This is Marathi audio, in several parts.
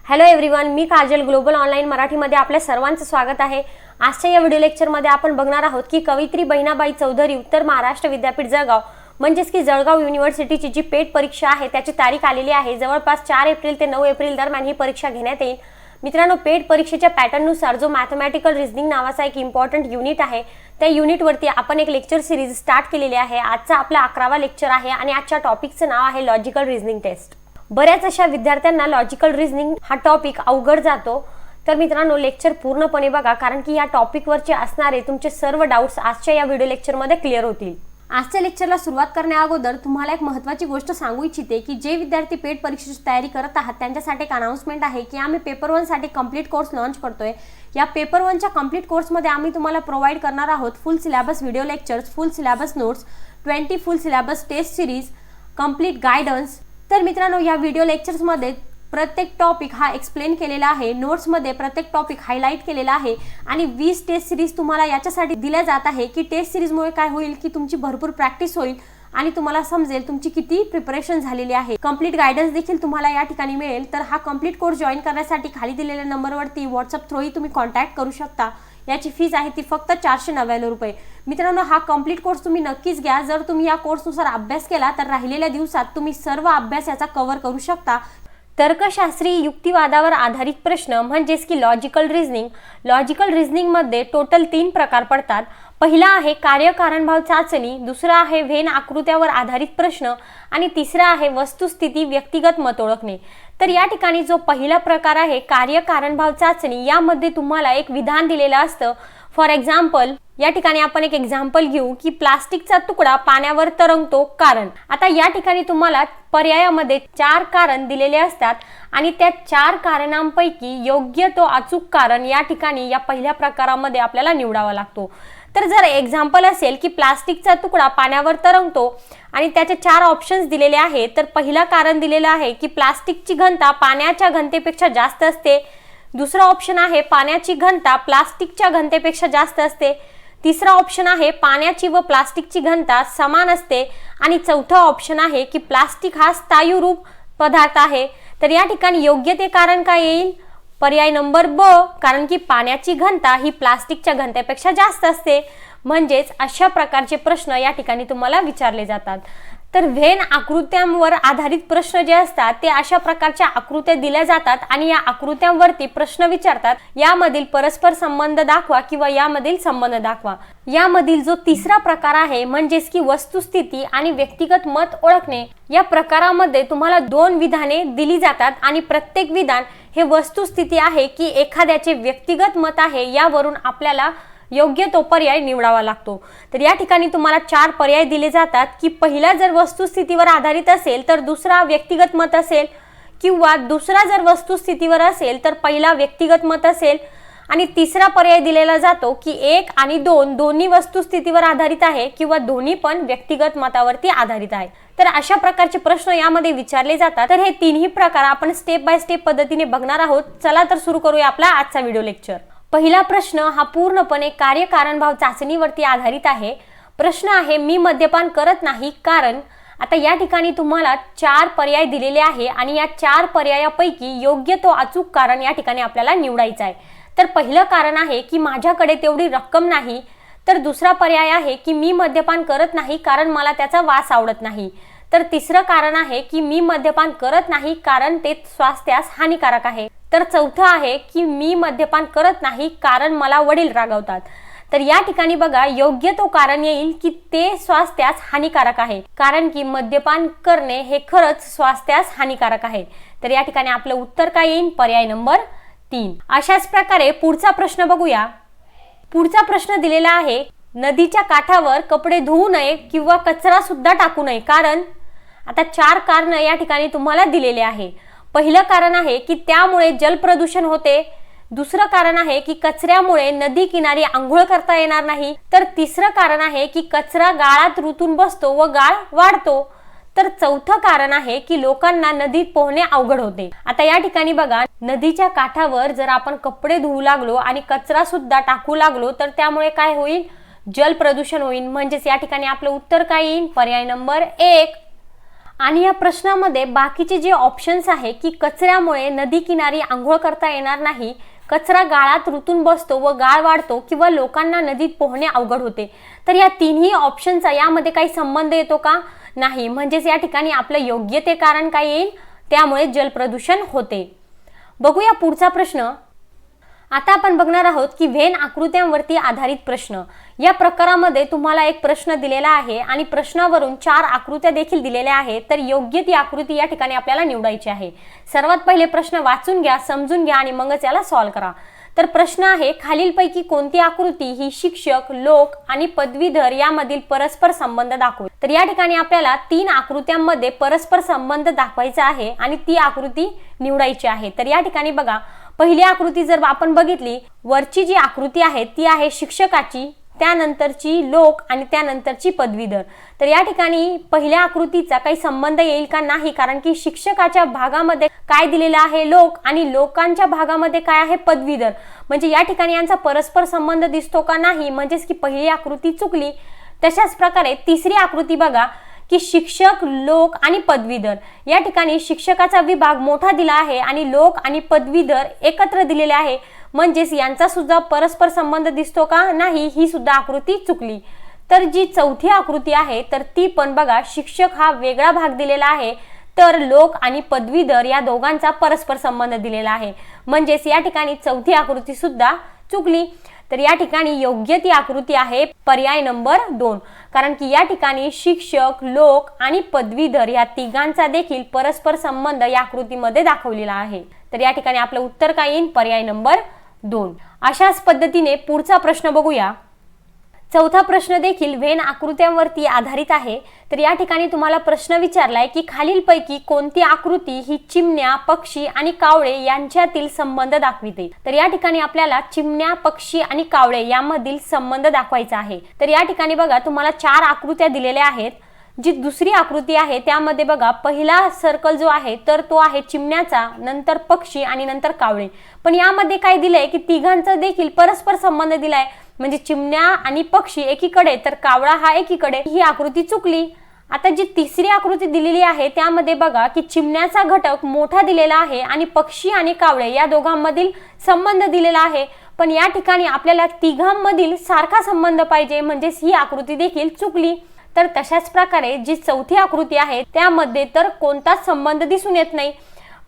हॅलो एव्हरीवन, मी काजल ग्लोबल ऑनलाईन मराठीमध्ये आपल्या सर्वांचं स्वागत आहे। आजच्या या व्हिडिओ लेक्चरमध्ये आपण बघणार आहोत की कवयित्री बहिणाबाई चौधरी उत्तर महाराष्ट्र विद्यापीठ जळगाव म्हणजेच की जळगाव युनिव्हर्सिटीची जी पेट परीक्षा आहे त्याची तारीख आलेली आहे। जवळपास 4 एप्रिल ते 9 एप्रिल दरम्यान ही परीक्षा घेण्यात येईल। मित्रांनो, पेट परीक्षेच्या पॅटर्ननुसार जो मॅथमॅटिकल रिझनिंग नावाचा एक इम्पॉर्टंट युनिट आहे त्या युनिटवरती आपण एक लेक्चर सिरीज स्टार्ट केलेली आहे। आजचा आपला 11वा लेक्चर आहे आणि आजच्या टॉपिकचं नाव आहे लॉजिकल रिझनिंग टेस्ट। बऱ्याच अशा विद्यार्थ्यांना लॉजिकल रिझनिंग हा टॉपिक अवघड जातो। तर मित्रांनो, लेक्चर पूर्णपणे बघा, कारण की या टॉपिकवरचे असणारे तुमचे सर्व डाउट्स आजच्या या व्हिडिओ लेक्चरमध्ये क्लिअर होतील। आजच्या लेक्चरला सुरुवात करण्याअगोदर तुम्हाला एक महत्त्वाची गोष्ट सांगू इच्छिते की जे विद्यार्थी पेट परीक्षेची तयारी करत आहात त्यांच्यासाठी एक अनाउन्समेंट आहे की आम्ही पेपर 1 साठी कंप्लीट कोर्स लॉन्च करतोय। या पेपर 1 च्या कंप्लीट कोर्समध्ये आम्ही तुम्हाला प्रोव्हाइड करणार आहोत full syllabus video lectures, full syllabus notes, 20 full syllabus test series, complete guidance. तर मित्रांनो, या व्हिडिओ लेक्चर्समध्ये प्रत्येक टॉपिक हा एक्सप्लेन केलेला आहे, नोट्समध्ये प्रत्येक टॉपिक हायलाइट केलेला आहे आणि 20 टेस्ट सिरीज तुम्हाला याच्यासाठी दिल्या जात आहे की टेस्ट सिरीजमुळे काय होईल की तुमची भरपूर प्रॅक्टिस होईल आणि तुम्हाला समजेल तुमची किती प्रिपरेशन झालेली आहे। कंप्लीट गायडन्स देखील तुम्हाला या ठिकाणी मिळेल। तर हा कंप्लीट कोर्स जॉईन करण्यासाठी खाली दिलेल्या नंबरवरती व्हॉट्सअप थ्रूही तुम्ही कॉन्टॅक्ट करू शकता। याची फीस आहे ती फक्त 499 रुपये। मित्रांनो, हा कंप्लीट कोर्स तुम्ही नक्कीच घ्या। जर तुम्ही या कोर्सनुसार अभ्यास केला तर राहिलेल्या दिवसात तुम्ही सर्व अभ्यास याचा कव्हर करू शकता। तर्कशास्त्री युक्तिवादावर आधारित प्रश्न म्हणजेच की लॉजिकल रिझनिंग। लॉजिकल रिझनिंग मध्ये टोटल 3 प्रकार पडतात। पहिला आहे कार्यकारणभाव चाचणी, दुसरा आहे व्हेन आकृत्यावर आधारित प्रश्न आणि तिसरा आहे वस्तुस्थिती व्यक्तिगत मत ओळखणे। तर या ठिकाणी जो पहिला प्रकार आहे कार्यकारणभाव चाचणी, यामध्ये तुम्हाला एक विधान दिलेलं असतं। फॉर एक्झाम्पल, या ठिकाणी आपण एक एक्झाम्पल घेऊ की प्लास्टिकचा तुकडा पाण्यावर तरंगतो कारण। आता या ठिकाणी तुम्हाला पर्यायामध्ये 4 कारण दिलेले असतात आणि त्या 4 कारणांपैकी योग्य तो अचूक कारण या ठिकाणी या पहिल्या प्रकारामध्ये आपल्याला निवडावा लागतो। तर जर एक्झाम्पल असेल की प्लास्टिकचा तुकडा पाण्यावर तरंगतो आणि त्याचे 4 ऑप्शन्स दिलेले आहेत, तर पहिला कारण दिलेलं आहे की प्लास्टिकची घनता पाण्याच्या घनतेपेक्षा जास्त असते, दुसरा ऑप्शन आहे पाण्याची घनता प्लास्टिकच्या घनतेपेक्षा जास्त असते, तिसरा ऑप्शन आहे पाण्याची व प्लास्टिकची घनता समान असते आणि चौथा ऑप्शन आहे की प्लास्टिक हा स्थायू पदार्थ आहे। तर या ठिकाणी योग्य ते कारण काय येईल? पर्याय नंबर ब, कारण की पाण्याची घनता ही प्लास्टिकच्या घनतेपेक्षा जास्त असते। म्हणजेच अशा प्रकारचे प्रश्न या ठिकाणी तुम्हाला विचारले जातात। तर व्हेन आकृत्यांवर आधारित प्रश्न जे असतात ते अशा प्रकारच्या आकृत्या दिल्या जातात आणि या आकृत्यांवरती प्रश्न विचारतात। यामधील परस्पर संबंध दाखवा किंवा यामधील संबंध दाखवा। यामधील जो तिसरा प्रकार आहे म्हणजेच की वस्तुस्थिती आणि व्यक्तिगत मत ओळखणे, या प्रकारामध्ये तुम्हाला 2 विधाने दिली जातात आणि प्रत्येक विधान हे वस्तुस्थिती आहे की एखाद्याचे व्यक्तिगत मत आहे यावरून आपल्याला योग्य तो पर्याय निवडावा लागतो। तर या ठिकाणी तुम्हाला 4 पर्याय दिले जातात की पहिला जर वस्तुस्थितीवर आधारित असेल तर दुसरा व्यक्तिगत मत असेल, किंवा दुसरा जर वस्तुस्थितीवर असेल तर पहिला व्यक्तिगत मत असेल आणि तिसरा पर्याय दिलेला जातो की 1 आणि 2 दोन्ही वस्तुस्थितीवर आधारित आहे किंवा दोन्ही पण व्यक्तिगत मतावरती आधारित आहे। तर अशा प्रकारचे प्रश्न यामध्ये विचारले जातात। तर हे 3ही प्रकार आपण स्टेप बाय स्टेप पद्धतीने बघणार आहोत। चला तर सुरू करूया आपला आजचा व्हिडिओ लेक्चर। पहिला प्रश्न हा पूर्णपणे कार्यकारणभाव चाचणीवरती आधारित आहे। प्रश्न आहे, मी मद्यपान करत नाही कारण। आता या ठिकाणी तुम्हाला 4 पर्याय दिलेले आहे आणि या 4 पर्यायापैकी योग्य तो अचूक कारण या ठिकाणी आपल्याला निवडायचा आहे। तर पहिलं कारण आहे की माझ्याकडे तेवढी रक्कम नाही। तर दुसरा पर्याय आहे की मी मद्यपान करत नाही कारण मला त्याचा वास आवडत नाही। तर तिसरं कारण आहे की मी मद्यपान करत नाही कारण ते स्वास्थ्यास हानिकारक आहे। तर चौथं आहे की मी मद्यपान करत नाही कारण मला वडील रागवतात। तर या ठिकाणी बघा, योग्य तो कारण येईल की ते स्वास्थ्यास हानिकारक आहे, कारण की मद्यपान करणे हे खरंच स्वास्थ्यास हानिकारक आहे। तर या ठिकाणी आपलं उत्तर काय येईल? पर्याय नंबर 3। अशाच प्रकारे पुढचा प्रश्न बघूया। पुढचा प्रश्न दिलेला आहे, नदीच्या काठावर कपडे धुवू नये किंवा कचरा सुद्धा टाकू नये कारण। आता 4 कारण या ठिकाणी तुम्हाला दिलेले आहे। पहिलं कारण आहे की त्यामुळे जलप्रदूषण होते, दुसरं कारण आहे की कचऱ्यामुळे नदी किनारी आंघोळ करता येणार नाही, तर तिसरं कारण आहे की कचरा गाळात रुतून बसतो व गाळ वाढतो, तर चौथं कारण आहे की लोकांना नदीत पोहणे अवघड होते। आता या ठिकाणी बघा, नदीच्या काठावर जर आपण कपडे धुवू लागलो आणि कचरा सुद्धा टाकू लागलो तर त्यामुळे काय होईल? जल प्रदूषण होईल। म्हणजेच या ठिकाणी आपलं उत्तर काय येईल? पर्याय नंबर 1। आणि या प्रश्नामध्ये बाकीचे जे ऑप्शन्स आहे की कचऱ्यामुळे नदी किनारी आंघोळ करता येणार नाही, कचरा गाळात रुतून बसतो व गाळ वाढतो किंवा लोकांना नदीत पोहणे अवघड होते, तर या तिन्ही ऑप्शनचा यामध्ये काही संबंध येतो का? नाही. म्हणजेच या ठिकाणी आपलं योग्य ते कारण काय येईल? त्यामुळे जलप्रदूषण होते. बघूया पुढचा प्रश्न. आता आपण बघणार आहोत की व्हेन आकृत्यांवरती आधारित प्रश्न. या प्रकारामध्ये तुम्हाला एक प्रश्न दिलेला आहे आणि प्रश्नावरून 4 आकृत्या देखील दिलेल्या आहेत, तर योग्य ती आकृती या ठिकाणी आपल्याला निवडायची आहे. सर्वात पहिले प्रश्न वाचून घ्या, समजून घ्या आणि मगच याला सॉल्व्ह करा. तर प्रश्न आहे, खालीलपैकी कोणती आकृती ही शिक्षक, लोक आणि पदवीधर यामधील परस्पर संबंध दाखवते? तर या ठिकाणी आपल्याला 3 आकृत्यांमध्ये परस्पर संबंध दाखवायचा आहे आणि ती आकृती निवडायची आहे. तर या ठिकाणी बघा, पहिली आकृती जर आपण बघितली, वरची जी आकृती आहे ती आहे शिक्षकाची, त्यानंतरची लोक आणि त्यानंतरची पदवीधर. तर या ठिकाणी पहिल्या आकृतीचा काही संबंध येईल का? नाही, कारण की शिक्षकाच्या भागामध्ये काय दिलेलं आहे? लोक, आणि लोकांच्या भागामध्ये काय आहे? पदवीधर. म्हणजे या ठिकाणी यांचा परस्पर संबंध दिसतो का? नाही, म्हणजेच की पहिली आकृती चुकली. तशाच प्रकारे तिसरी आकृती बघा की शिक्षक, लोक आणि पदवीधर. या ठिकाणी शिक्षकाचा विभाग मोठा दिला आहे आणि लोक आणि पदवीधर एकत्र दिलेले आहे, म्हणजेच यांचा सुद्धा परस्पर संबंध दिसतो का? नाही, ही सुद्धा आकृती चुकली. तर जी चौथी आकृती आहे तर ती पण बघा, शिक्षक हा वेगळा भाग दिलेला आहे, तर लोक आणि पदवीधर या दोघांचा परस्पर संबंध दिलेला आहे, म्हणजेच या ठिकाणी चौथी आकृती सुद्धा चुकली. तर या ठिकाणी योग्य ती आकृती आहे पर्याय नंबर 2, कारण की या ठिकाणी शिक्षक, लोक आणि पदवीधर या तिघांचा देखील परस्पर संबंध या आकृतीमध्ये दाखवलेला आहे. तर या ठिकाणी आपलं उत्तर काय येईल? पर्याय नंबर 2. अशाच पद्धतीने पुढचा प्रश्न बघूया. चौथा प्रश्न देखील व्हेन आकृत्यांवरती आधारित आहे. तर या ठिकाणी तुम्हाला प्रश्न विचारलाय की खालीलपैकी कोणती आकृती ही चिमण्या, पक्षी आणि कावळे यांच्यातील संबंध दाखविते? तर या ठिकाणी आपल्याला चिमण्या, पक्षी आणि कावळे यामधील संबंध दाखवायचा आहे. तर या ठिकाणी बघा, तुम्हाला 4 आकृत्या दिलेल्या आहेत. जी दुसरी आकृती आहे त्यामध्ये बघा, पहिला सर्कल जो आहे तर तो आहे चिमण्याचा, नंतर पक्षी आणि नंतर कावळे. पण यामध्ये काय दिलंय की तिघांचा देखील परस्पर संबंध दिलाय, म्हणजे चिमण्या आणि पक्षी एकीकडे तर कावळा हा एकीकडे. ही आकृती चुकली. आता जी तिसरी आकृती दिलेली आहे त्यामध्ये बघा की चिमण्याचा घटक मोठा दिलेला आहे आणि पक्षी आणि कावळे या दोघांमधील संबंध दिलेला आहे, पण या ठिकाणी आपल्याला तिघांमधील सारखा संबंध पाहिजे, म्हणजेच ही आकृती देखील चुकली. तर तशाच प्रकारे जी चौथी आकृती आहे त्यामध्ये तर कोणताच संबंध दिसून येत नाही,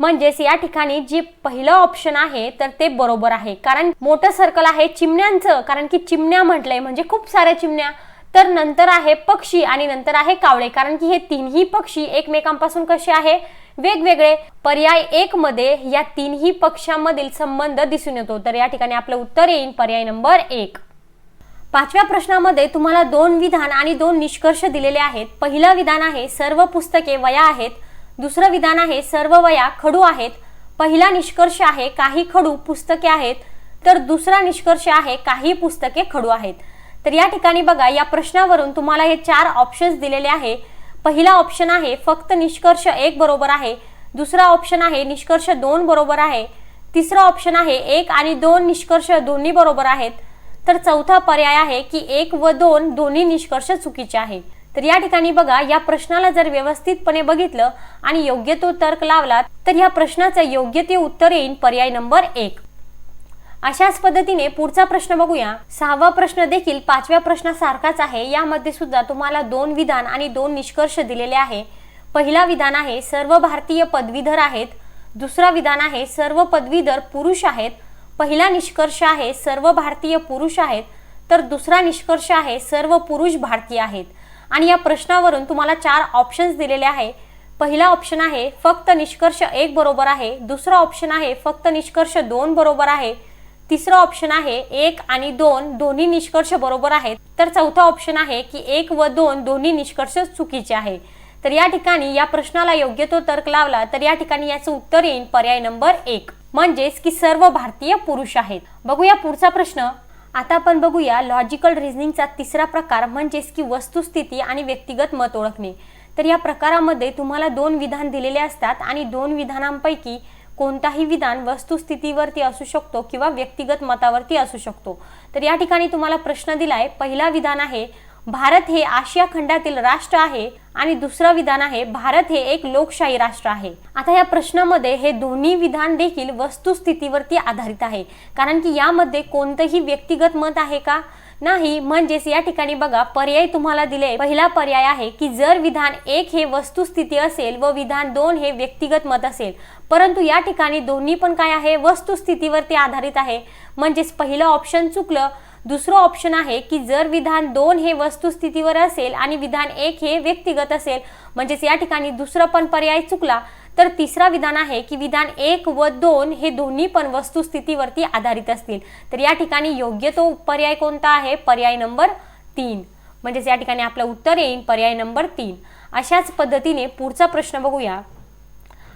म्हणजेच या ठिकाणी जी पहिलं ऑप्शन आहे तर ते बरोबर आहे, कारण मोठं सर्कल आहे चिमण्यांचं, कारण की चिमण्या म्हटलंय म्हणजे खूप साऱ्या चिमण्या. तर नंतर आहे पक्षी आणि नंतर आहे कावळे, कारण की हे तिन्ही पक्षी एकमेकांपासून कसे आहे? वेगवेगळे. पर्याय 1 मध्ये या तिन्ही पक्ष्यांमधील संबंध दिसून येतो. तर या ठिकाणी आपलं उत्तर येईल पर्याय नंबर 1. पाचव्या प्रश्नामध्ये तुम्हाला 2 विधान आणि 2 निष्कर्ष दिलेले आहेत. पहिलं विधान आहे सर्व पुस्तके वह्या आहेत. दुसरं विधान आहे सर्व वह्या खडू आहेत. पहिला निष्कर्ष आहे काही खडू पुस्तके आहेत, तर दुसरा निष्कर्ष आहे काही पुस्तके खडू आहेत. तर या ठिकाणी बघा, या प्रश्नावरून तुम्हाला हे 4 ऑप्शन्स दिलेले आहे. पहिला ऑप्शन आहे फक्त निष्कर्ष 1 बरोबर आहे. दुसरा ऑप्शन आहे निष्कर्ष 2 बरोबर आहे. तिसरा ऑप्शन आहे 1 आणि 2 निष्कर्ष दोन्ही बरोबर आहेत. तर चौथा पर्याय आहे की 1 व 2 दोन्ही निष्कर्ष चुकीचे आहे. तर या ठिकाणी बघा, या प्रश्नाला जर व्यवस्थितपणे बघितलं आणि योग्य तो तर्क लावला तर या प्रश्नाचं योग्य ते उत्तर येईल पर्याय नंबर 1. अशाच पद्धतीने पुढचा प्रश्न बघूया. 6वा प्रश्न देखील 5व्या प्रश्नासारखाच आहे. यामध्ये सुद्धा तुम्हाला 2 विधान आणि 2 निष्कर्ष दिलेले आहे. पहिला विधान आहे सर्व भारतीय पदवीधर आहेत. दुसरा विधान आहे सर्व पदवीधर पुरुष आहेत. पहिला निष्कर्ष आहे सर्व भारतीय पुरुष आहेत, तर दुसरा निष्कर्ष आहे सर्व पुरुष भारतीय आहेत. आणि या प्रश्नावरून तुम्हाला 4 ऑप्शन्स दिलेले आहे. पहिला ऑप्शन आहे फक्त निष्कर्ष 1 बरोबर आहे. दुसरा ऑप्शन आहे फक्त निष्कर्ष 2 बरोबर आहे. तिसरा ऑप्शन आहे 1 आणि 2 दोन्ही निष्कर्ष बरोबर आहेत. तर चौथा ऑप्शन आहे की 1 व 2 दोन्ही निष्कर्ष चुकीचे आहे. तर या ठिकाणी या प्रश्नाला योग्य तो तर्क लावला तर या ठिकाणी याचं उत्तर येईल पर्याय नंबर 1, म्हणजेच की सर्व भारतीय पुरुष आहेत. बघूया पुढचा प्रश्न. आता आपण बघूया लॉजिकल रिझनिंगचा तिसरा प्रकार, म्हणजेच की वस्तुस्थिती आणि व्यक्तिगत मत ओळखणे. तर या प्रकारामध्ये तुम्हाला 2 विधान दिलेले असतात आणि 2 विधानांपैकी कोणताही विधान वस्तुस्थितीवरती असू शकतो किंवा व्यक्तिगत मतावरती असू शकतो. तर या ठिकाणी तुम्हाला प्रश्न दिलाय. पहिला विधान आहे भारत हे आशिया खंडातील राष्ट्र आहे आणि दुसरं विधान आहे भारत हे एक लोकशाही राष्ट्र आहे। आता या प्रश्नामध्ये हे दोन्ही विधान देखील वस्तुस्थितीवरती आधारित आहे, कारण की यामध्ये कोणतंही व्यक्तिगत मत आहे का, नाही। म्हणजेच या ठिकाणी बघा पर्याय तुम्हाला दिले, पहिला पर्याय आहे की जर विधान 1 हे वस्तुस्थिती असेल व विधान 2 हे व्यक्तिगत मत असेल, परंतु या ठिकाणी दोन्ही पण काय आहे, वस्तुस्थितीवरती आधारित आहे। म्हणजेच पहिलं ऑप्शन चुकलं। दुसरं ऑप्शन आहे की जर विधान 2 हे वस्तुस्थितीवर असेल आणि विधान 1 हे व्यक्तिगत असेल, म्हणजेच या ठिकाणी दुसरा पण पर्याय चुकला। तर तिसरा विधान आहे की विधान 1 व 2 हे दोन्ही पण वस्तुस्थितीवरती आधारित असतील। तर या ठिकाणी योग्य तो पर्याय कोणता आहे, पर्याय नंबर 3। म्हणजेच या ठिकाणी आपलं उत्तर येईल पर्याय नंबर 3। अशाच पद्धतीने पुढचा प्रश्न बघूया।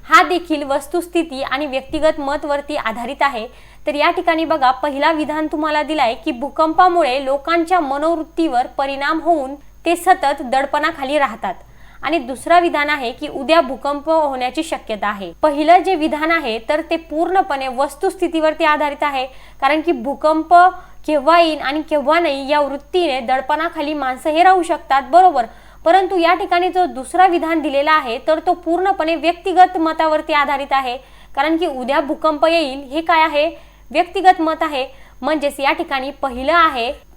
हा देखील वस्तुस्थिती आणि व्यक्तिगत मत वरती आधारित आहे। तर या ठिकाणी बघा पहिला विधान तुम्हाला दिलाय की भूकंपामुळे लोकांच्या मनोवृत्तीवर परिणाम होऊन ते सतत दडपणाखाली राहतात, आणि दुसरा विधान आहे की उद्या भूकंप होण्याची शक्यता आहे। पहिलं जे विधान आहे तर ते पूर्णपणे वस्तुस्थितीवरती आधारित आहे, कारण की भूकंप केव्हा येईल आणि केव्हा नाही या वृत्तीने दडपणाखाली माणसं हे राहू शकतात, बरोबर। परंतु या ठिकाणी जो दुसरा विधान दिलेला आहे तर तो पूर्णपणे व्यक्तिगत मतावरती आधारित आहे, कारण की उद्या भूकंप येईल हे काय आहे, व्यक्तिगत मत आहे। म्हणजेच या ठिकाणी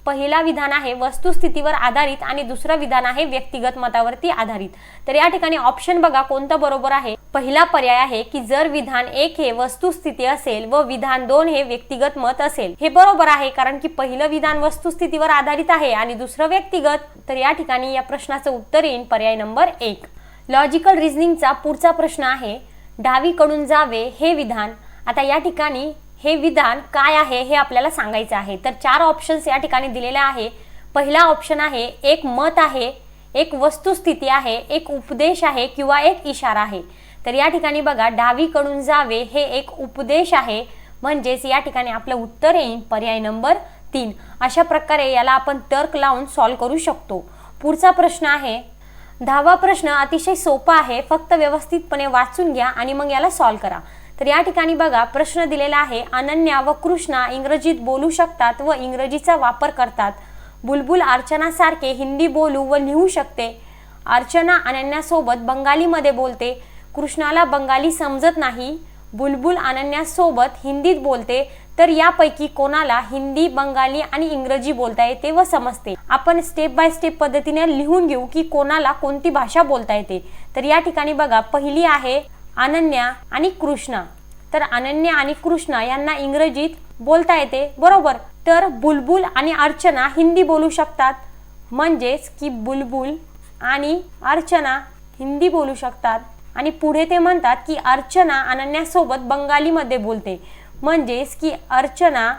पहिला विधान आहे वस्तुस्थितीवर आधारित आणि दुसरं विधान आहे व्यक्तिगत मतावरती आधारित। तर या ठिकाणी ऑप्शन बघा कोणतं बरोबर आहे। पहिला पर्याय आहे की जर विधान 1 हे वस्तुस्थिती असेल व विधान 2 हे व्यक्तिगत मत असेल, हे बरोबर आहे, कारण की पहिलं विधान वस्तुस्थितीवर आधारित आहे आणि दुसरं व्यक्तिगत। तर या ठिकाणी या प्रश्नाचं उत्तर येईल पर्याय नंबर 1। लॉजिकल रिझनिंगचा पुढचा प्रश्न आहे डावीकडून जावे हे विधान। आता या ठिकाणी हे विधान काय आहे हे आपल्याला सांगायचं आहे। तर 4 ऑप्शन्स या ठिकाणी दिलेले आहे। पहिला ऑप्शन आहे एक मत आहे, एक वस्तुस्थिती आहे, एक उपदेश आहे किंवा एक इशारा आहे। तर या ठिकाणी बघा डावीकडून जावे हे एक उपदेश आहे, म्हणजेच या ठिकाणी आपलं उत्तर येईल पर्याय नंबर 3। अशा प्रकारे याला आपण तर्क लावून सॉल्व करू शकतो। पुढचा प्रश्न आहे 10वा प्रश्न अतिशय सोपा आहे, फक्त व्यवस्थितपणे वाचून घ्या आणि मग याला सॉल्व करा। तर या ठिकाणी बघा प्रश्न दिलेला आहे अनन्या व कृष्णा इंग्रजीत बोलू शकतात व इंग्रजीचा वापर करतात। बुलबुल अर्चना सारखे हिंदी बोलू व लिहू शकते। अर्चना अनन्यासोबत बंगालीमध्ये बोलते, कृष्णाला बंगाली समजत नाही। बुलबुल अनन्यासोबत हिंदीत बोलते, तर यापैकी कोणाला हिंदी, बंगाली आणि इंग्रजी बोलता येते व समजते। आपण स्टेप बाय स्टेप पद्धतीने लिहून घेऊ की कोणाला कोणती भाषा बोलता येते। तर या ठिकाणी बघा पहिली आहे अनन्या आणि कृष्णा। तर अनन्या आणि कृष्णा यांना इंग्रजीत बोलता येते, बरोबर। तर बुलबुल आणि अर्चना हिंदी बोलू शकतात, म्हणजेच की बुलबुल आणि अर्चना हिंदी बोलू शकतात। आणि पुढे ते म्हणतात की अर्चना अनन्यासोबत बंगालीमध्ये बोलते, म्हणजेच की अर्चना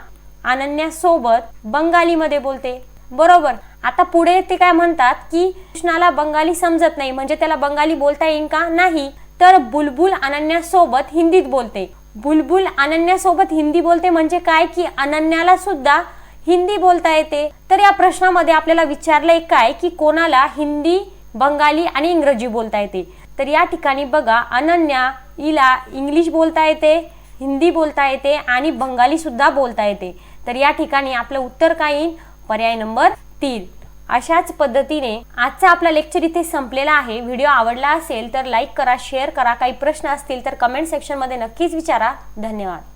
अनन्यासोबत बंगालीमध्ये बोलते, बरोबर। आता पुढे ते काय म्हणतात की कृष्णाला बंगाली समजत नाही, म्हणजे त्याला बंगाली बोलता येईल का, नाही। तर बुलबुल अनन्यासोबत हिंदीत बोलते। बुलबुल अनन्यासोबत हिंदी बोलते म्हणजे काय की अनन्याला सुद्धा हिंदी बोलता येते। तर या प्रश्नामध्ये आपल्याला विचारलंय काय की कोणाला हिंदी, बंगाली आणि इंग्रजी बोलता येते। तर या ठिकाणी बघा अनन्या हिला इंग्लिश बोलता येते, हिंदी बोलता येते आणि बंगाली सुद्धा बोलता येते। तर या ठिकाणी आपलं उत्तर काय येईल, पर्याय नंबर 3। अशाच पद्धतीने आजचा आपला लेक्चर इथे संपलेला आहे। व्हिडिओ आवडला असेल तर लाईक करा, शेअर करा। काही प्रश्न असतील तर कमेंट सेक्शन मध्ये नक्कीच विचारा। धन्यवाद।